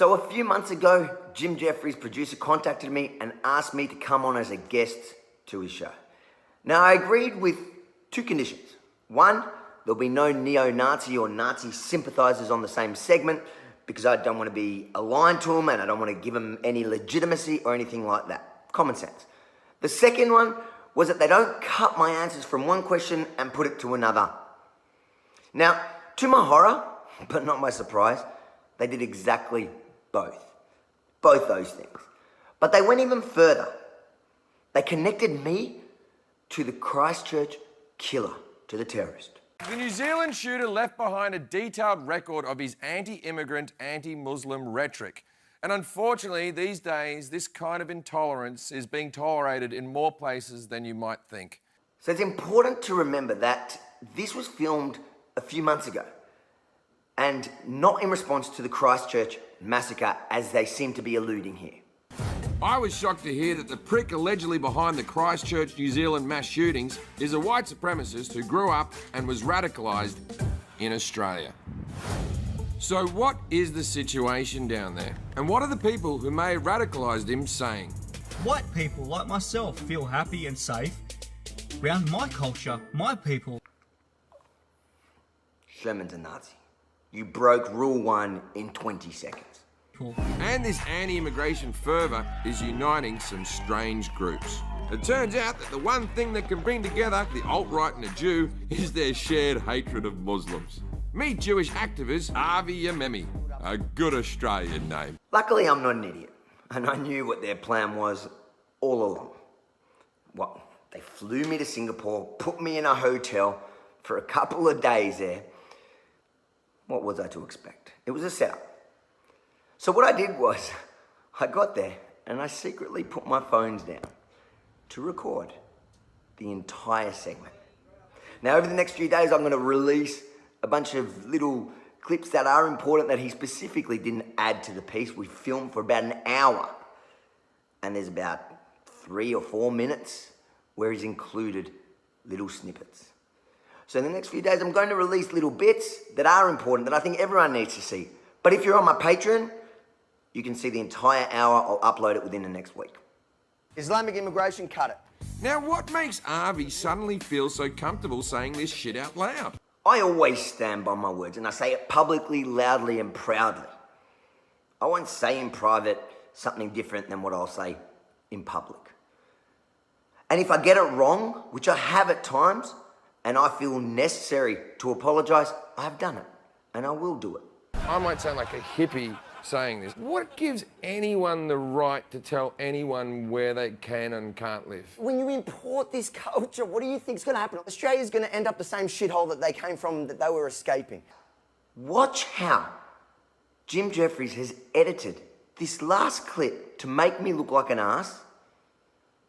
So a few months ago, Jim Jefferies' producer contacted me and asked me to come on as a guest to his show. Now I agreed with two conditions. One, there'll be no neo-Nazi or Nazi sympathizers on the same segment because I don't want to be aligned to them and I don't want to give them any legitimacy or anything like that. Common sense. The second one was that they don't cut my answers from one question and put it to another. Now, to my horror, but not my surprise, they did exactly both those things. But they went even further. They connected me to the Christchurch killer, to the terrorist. The New Zealand shooter left behind a detailed record of his anti-immigrant, anti-Muslim rhetoric. And unfortunately, these days, this kind of intolerance is being tolerated in more places than you might think. So it's important to remember that this was filmed a few months ago and not in response to the Christchurch massacre as they seem to be alluding here. I was shocked to hear that the prick allegedly behind the Christchurch, New Zealand mass shootings is a white supremacist who grew up and was radicalised in Australia. So what is the situation down there? And what are the people who may have radicalised him saying? White people like myself feel happy and safe around my culture, my people. Sherman's a Nazi. You broke Rule 1 in 20 seconds. And this anti-immigration fervour is uniting some strange groups. It turns out that the one thing that can bring together the alt-right and a Jew is their shared hatred of Muslims. Meet Jewish activist Avi Yemeni, a good Australian name. Luckily, I'm not an idiot, and I knew what their plan was all along. Well, they flew me to Singapore, put me in a hotel for a couple of days there. What was I to expect? It was a setup. So what I did was, I got there and I secretly put my phones down to record the entire segment. Now over the next few days, I'm going to release a bunch of little clips that are important that he specifically didn't add to the piece. We filmed for about an hour and there's about 3 or 4 minutes where he's included little snippets. So in the next few days, I'm going to release little bits that are important that I think everyone needs to see. But if you're on my Patreon, you can see the entire hour. I'll upload it within the next week. Islamic immigration, cut it. Now what makes Avi suddenly feel so comfortable saying this shit out loud? I always stand by my words and I say it publicly, loudly and proudly. I won't say in private something different than what I'll say in public. And if I get it wrong, which I have at times, and I feel necessary to apologise, I have done it and I will do it. I might sound like a hippie saying this. What gives anyone the right to tell anyone where they can and can't live? When you import this culture, what do you think is going to happen? Australia's going to end up the same shithole that they came from, that they were escaping. Watch how Jim Jefferies has edited this last clip to make me look like an ass.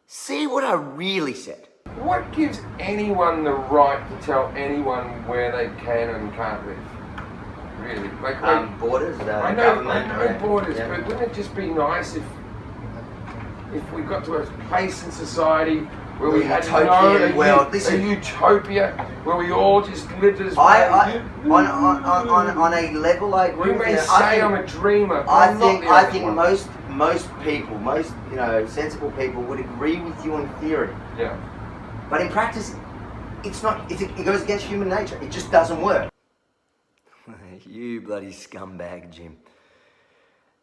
See what I really said. What gives anyone the right to tell anyone where they can and can't live? Really? Borders, I know borders, yeah. But wouldn't it just be nice if we got to a place in society where we had a utopia where we all just lived as on a level I agree with you. You may say I'm a dreamer. I think most people, sensible people would agree with you in theory. Yeah. But in practice, it's not. It goes against human nature. It just doesn't work. You bloody scumbag, Jim.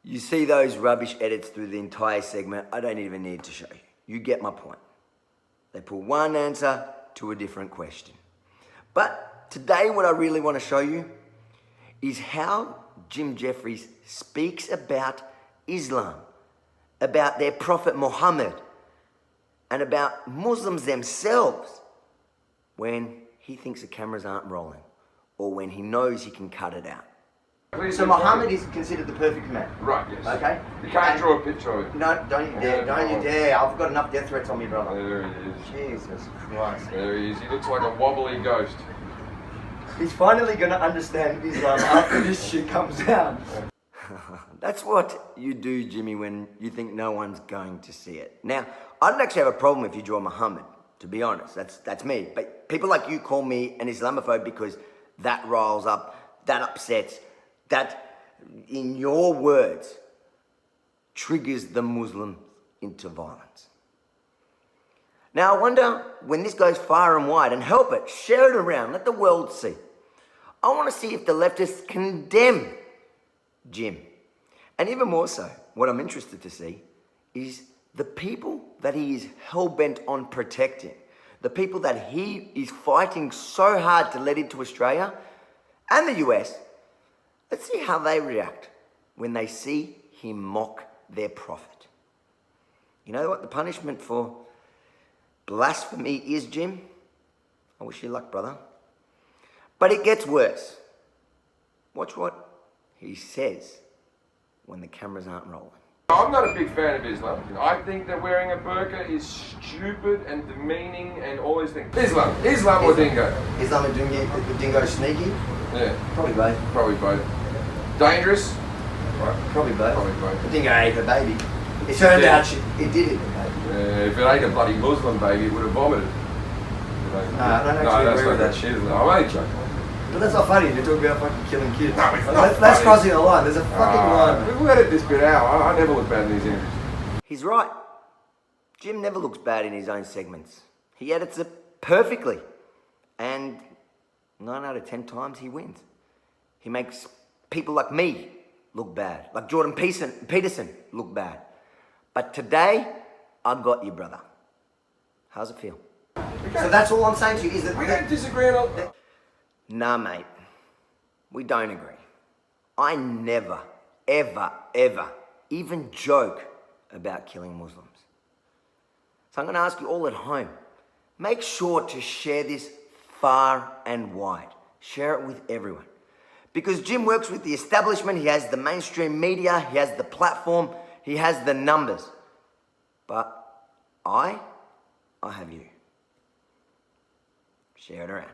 You see those rubbish edits through the entire segment, I don't even need to show you. You get my point. They put one answer to a different question. But today what I really want to show you is how Jim Jefferies speaks about Islam, about their Prophet Muhammad, and about Muslims themselves when he thinks the cameras aren't rolling, or when he knows he can cut it out. So Muhammad is considered the perfect man. Right, yes. Okay? You can't draw a picture of it. No, don't you dare, don't you dare. I've got enough death threats on me, brother. There he is. Jesus Christ. There he is. He looks like a wobbly ghost. He's finally going to understand Islam after this shit comes out. That's what you do, Jimmy, when you think no one's going to see it. Now, I don't actually have a problem if you draw Muhammad, to be honest. That's me. But people like you call me an Islamophobe because that riles up, that upsets, that in your words, triggers the Muslims into violence. Now I wonder when this goes far and wide, and help it, share it around, let the world see. I want to see if the leftists condemn Jim. And even more so, what I'm interested to see is the people that he is hell-bent on protecting, the people that he is fighting so hard to let into Australia and the US. Let's see how they react when they see him mock their prophet. You know what the punishment for blasphemy is, Jim? I wish you luck, brother. But it gets worse. Watch what he says when the cameras aren't rolling. I'm not a big fan of Islam. I think that wearing a burqa is stupid and demeaning and all these things. Islam or dingo? Islam and dingo sneaky? Yeah. Probably both. Probably both. Dangerous? Probably both. Probably both. The dingo ate the baby. It turned out it did eat the baby. If it ate a bloody Muslim baby, it would have vomited. No, I don't actually that's agree not with that that. shit. I'm only joking. But that's not funny. You're talking about fucking killing kids. No, it's not That's funny. crossing a line. There's a fucking line. We'll edit this bit out. I never look bad in these interviews. He's right. Jim never looks bad in his own segments. He edits it perfectly. And 9 out of 10 times he wins. He makes people like me look bad. Like Jordan Peterson look bad. But today, I got you, brother. How's it feel? So that's all I'm saying to you is that... We don't disagree on all... Nah, mate. We don't agree. I never, ever, ever even joke about killing Muslims. So I'm going to ask you all at home, make sure to share this far and wide. Share it with everyone. Because Jim works with the establishment, he has the mainstream media, he has the platform, he has the numbers. But I have you. Share it around.